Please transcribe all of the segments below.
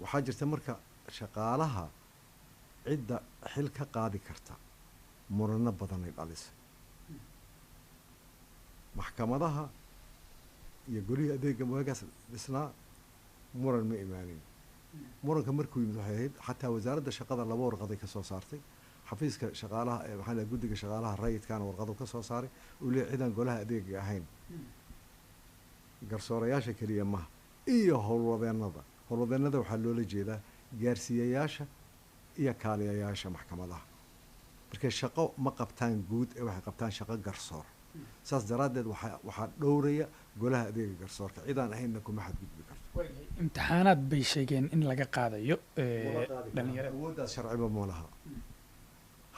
waxaa jirta marka shaqaalaha cidda xil ka qaadi karta murano badanay dhalisay maxkamadaha iyo golihii adeega waagaas dhisnaa muran ma imaanin muranka markuu yimid waxay ahayd xataa wasaaradda shaqada laba warqaday ka soo saartay xafiiska shaqaalaha maxaa la guddiga shaqaalaha rayidkaana warqadu ka soo saaray uu leeyahay cidaan golaha adeega ahayn garsoorayaasha keliya maha iyo howlwadeennada waxaa loola jeedaa gaarsiiyayaasha iyo kaaliyayaasha maxkamadaha markay shaqo ma qabtaan guud ee waxay qabtaan shaqo garsoor saas daraaddeed waxaa dhowraya golaha adeega garsoorka cidaan ahaynna kuma xadgudbi karto imtixaanaad bay sheegeen in laga qaadayo dhalinyarada awooddaas sharciba ma laha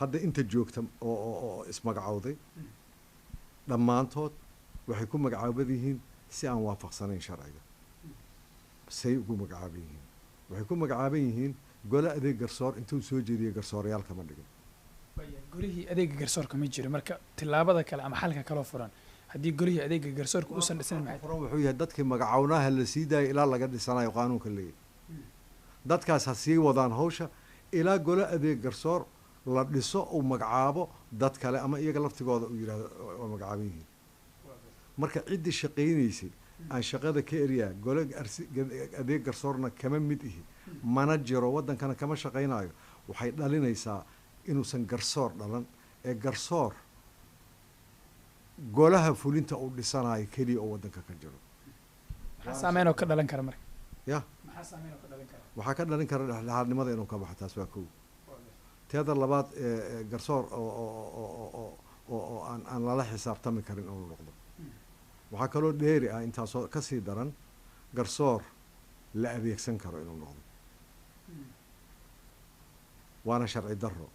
hadda inta joogta oo ismagacowday dhammaantood waxay ku magacaaban yihiin si aan waafaqsanayn sharciga say ugu magacaaban yihiin waxay ku magacaaban yihiin gole adeeg garsoor intuu soo jeediyey garsoorayaal kama dhigin golihii adeega garsoorka ma jiro marka tillaabada kale ama xalka kaloo furan haddii golihii adeega garsoorka uusan dhisnayn maxay furan wuxuu yahay dadkii magacawnaha la sii daayay ilaa laga dhisanayo qaanuunka leeyahay dadkaas ha sii wadaan hawsha ilaa gole adeeg garsoor la dhiso uu magacaabo dad kale ama iyaga laftigooda uu yidhahdo waa magacaaban yihiin marka ciddii shaqaynaysay aan shaqada ka eriyaa gole adeeg garsoorna kama mid ihi mana jiro waddankana kama shaqaynayo waxay dhalinaysaa inuusan garsoor dhalan ee garsoor golaha fulinta uu dhisanayo keliya oo waddanka ka jiro maxaa saameyn oo ka dhalan kara marka ya maxaa saameyn oo ka dhalan kara waxaa ka dhalin kara dhexdhexaadnimada inuu ka baxo taas waa kow teeda labaad garsoor oo aan lala xisaabtami karin inuu noqdo waxaa kaloo dheeri ah intaasoo kasii daran garsoor la adeegsan karo inuu noqdo waana sharci darro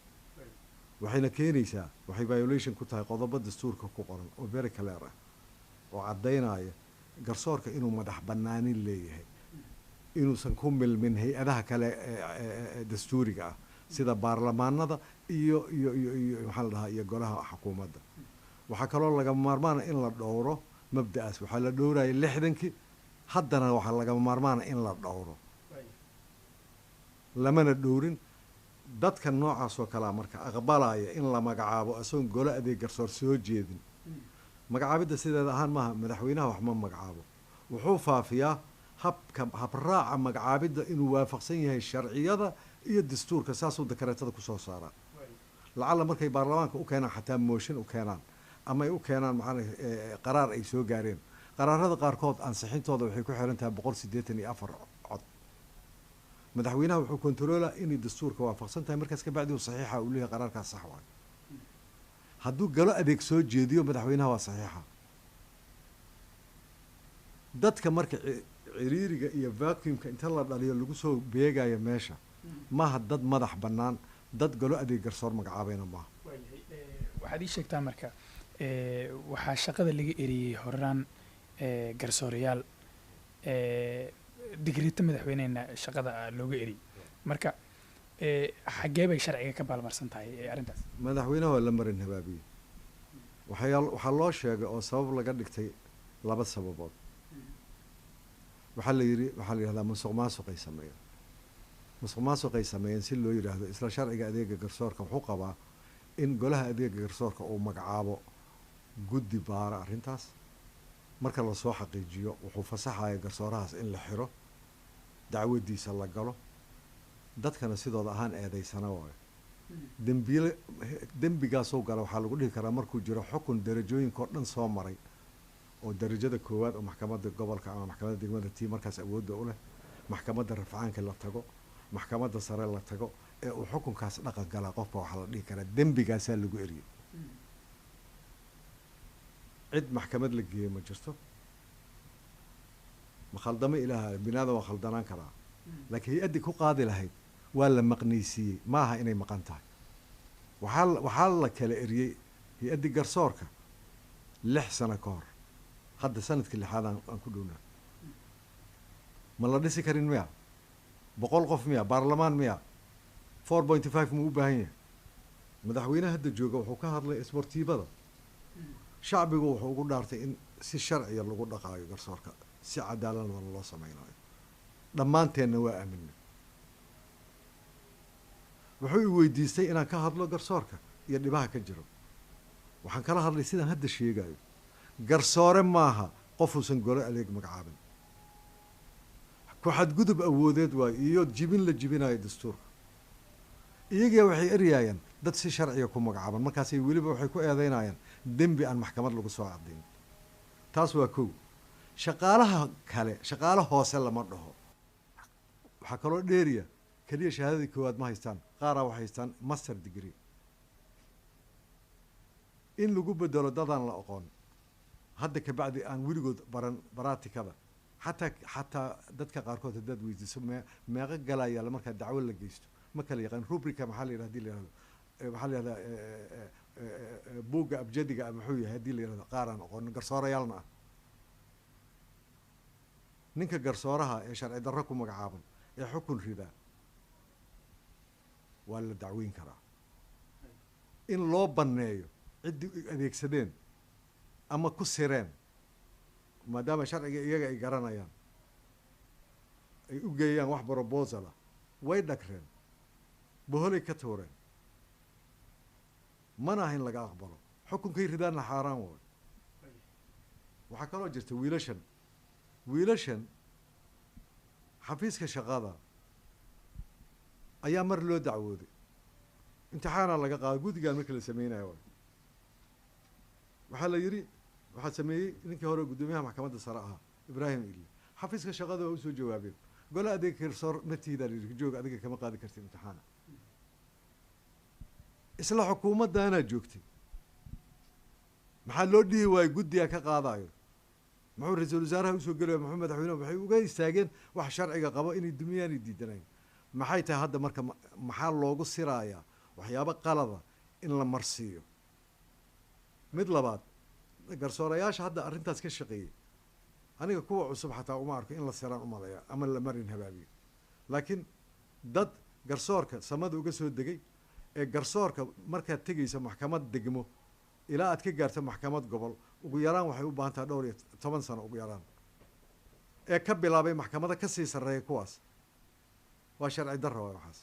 waxayna keenaysaa waxay violation ku tahay qodobo dastuurka ku qoran oo very clear ah oo caddaynaya garsoorka inuu madax bannaanin leeyahay inuusan ku milmin hay-adaha kale ee dastuuriga ah sida baarlamaanada iyo maxaa la dhahaa iyo golaha xukuumadda waxaa kaloo lagama maarmaana in la dhowro mabda'aas waxaa la dhowraya 60kii haddana waxaa lagama maarmaana in la dhowro lamana dhowrin dadka noocaas oo kalea marka aqbalaya in la magacaabo isagoon golo adeeg garsoor soo jeedin magacaabidda sideeda ahaan maaha madaxweynaha wax ma magacaabo wuxuu faafiyaa habraaca magacaabidda inuu waafaqsan yahay sharciyada iyo dastuurka saasuu dakareetada kusoo saaraa lacalla markay baarlamaanka u keenaan xataa mooshin u keenaan ama ay u keenaan maxaa qaraar ay soo gaareen qaraarada qaarkood ansixintooda waxay ku xiran tahay 184 cod madaxweynaha wuxuu kontroolaa inay dastuurka waafaqsan tahay markaas ka bacdi uu saxiixa uu leeyahay qaraarkaas sax waayo hadduu galo adeeg soo jeediyo madaxweynaha waa saxiixa dadka marka ciriiriga iyo vacuumka inta la dhaliyo lagu soo beegayo meesha maaha dad madax bannaan dad galo adeeg garsoor magacaabayna maaha waxaad ii sheegtaa marka waxaa shaqada laga eriyey horaan garsoorayaal digreeta madaxweynehena shaqada looga eriyey marka xaggee bay sharciga ka baalmarsan tahay arrintaas madaxweynaha waa la marin habaabiyey waxaa loo sheegay oo sabab laga dhigtay 2 sababood waxaa la yidhahdaa musuq maasuqay sameeyeen musuq maasuqay sameeyeen si loo yidhaahdo isla sharciga adeega garsoorka wuxuu qabaa in golaha adeega garsoorka uu magacaabo guddi baara arrintaas marka lasoo xaqiijiyo wuxuu fasaxaya garsoorahaas in la xiro dacwadiisa la galo dadkana sidooda ahaan eedaysana waayo dembigaasoo gala waxaa lagu dhihi karaa markuu jiro xukun darajooyinka oo dhan soo maray oo darajada koowaad oo maxkamadda gobolka ama maxkamadda degmada tii markaas awoodda u leh maxkamadda rafcaanka la tago maxkamadda sare la tago ee uu xukunkaas dhaqan galaa qofka waxaa la dhihi karaa dembigaasaa lagu eriyey cid maxkamad la geeyo ma jirto ma khaldamo ilaaha binaadam waa khaldanaan karaa laakiin hay-addii ku qaadi lahayd waa la maqnaysiiyey maaha inay maqan tahay waxaa la kala eriyey hay-addii garsoorka 6 sano ka hor hadda sanadkii 6aad aan ku dhownaa ma la dhisi karin miya 100 qof miya baarlamaan miya 4.5 muu u baahan yahay madaxweynaha hadda jooga wuxuu ka hadlay isbortiibada shacbigu wuxuu ugu dhaartay in si sharciya lagu dhaqaayo garsoorka si cadaaladna loo sameynayo dhammaanteenna waa aaminay wuxuu i weydiistay inaan ka hadlo garsoorka iyo dhibaha ka jiro waxaan kala hadlay sidaan hadda sheegayo garsoore maaha qofuusan golo adeeg magacaabin ku xadgudub awoodeed waayo iyo jibin la jibinayo dastuurka iyagiya waxay eryaayaan dad si sharciga ku magacaaban markaasay weliba waxay ku eedeynayaan dembi aan maxkamad lagu soo caddayn taas waa kow shaqaalaha kale shaqaalo hoose lama dhaho waxaa kaloo dheeriya keliya shahaadadii koowaad ma haystaan qaaraa waxay haystaan master degree in lagu bedelo dadaan la aqoon hadda kabacdi aan weligood baran baraatikada xataa dadka qaarkood haddaad weydiiso meeqo galayaala markaa dacwo la geysto ma kala yaqaan rubrica maxaa la yidhahda hadii la yihahdo maxaa la yihahdaa buugga abjadiga muxuu yahay haddii la yihahdo qaar aan aqoonin garsoorayaalna ah ninka garsooraha ee sharci darro ku magacaaban ee xukun ridaa waa la dacweyn karaa in loo banneeyo ciddii adeegsadeen ama ku sireen maadaama sharciga iyaga ay garanayaan ay u geeyaan wax brobosala way dhagreen boholay ka tuureen mana aha in laga aqbalo xukunkay ridaanna xaaraan waayo waxaa kaloo jirta wiilashan xafiiska shaqada ayaa mar loo dacwooday imtixaanaa laga qaada guddigaan marka la sameynaya waay waxaa la yidhi waxaa sameeyey ninkii hore guddoomiyaha maxkamadda sare ahaa ibraahim ili xafiiska shaqada waa usoo jawaabeen gole adeeg garsoor matiidaa la yidhi joog adiga kama qaadi kartid imtixaana isla xukuumaddaanaa joogtay maxaa loo dhihi waayo guddigaa ka qaadayo muxuu ra-iisul wasaaraha usoo gelaya muxuu madaxweynehu waxay uga istaageen wax sharciga qabo inay dumiyaanay diidanayn maxay tahay hadda marka maxaa loogu siraayaa waxyaabo qalada in la marsiiyo mid labaad garsoorayaasha hadda arrintaas ka shaqeeyey aniga kuwa cusub xataa uma arko in la siraan umaleeya ama la marin habaabiyo laakiin dad garsoorka samada uga soo degay ee garsoorka markaad tegaysa maxkamad degmo ilaa aad ka gaarto maxkamad gobol ugu yaraan waxay u baahan tahay 10 sano ugu yaraan ee ka bilaabay maxkamada kasii sarreeya kuwaas waa sharci darro waay waxaas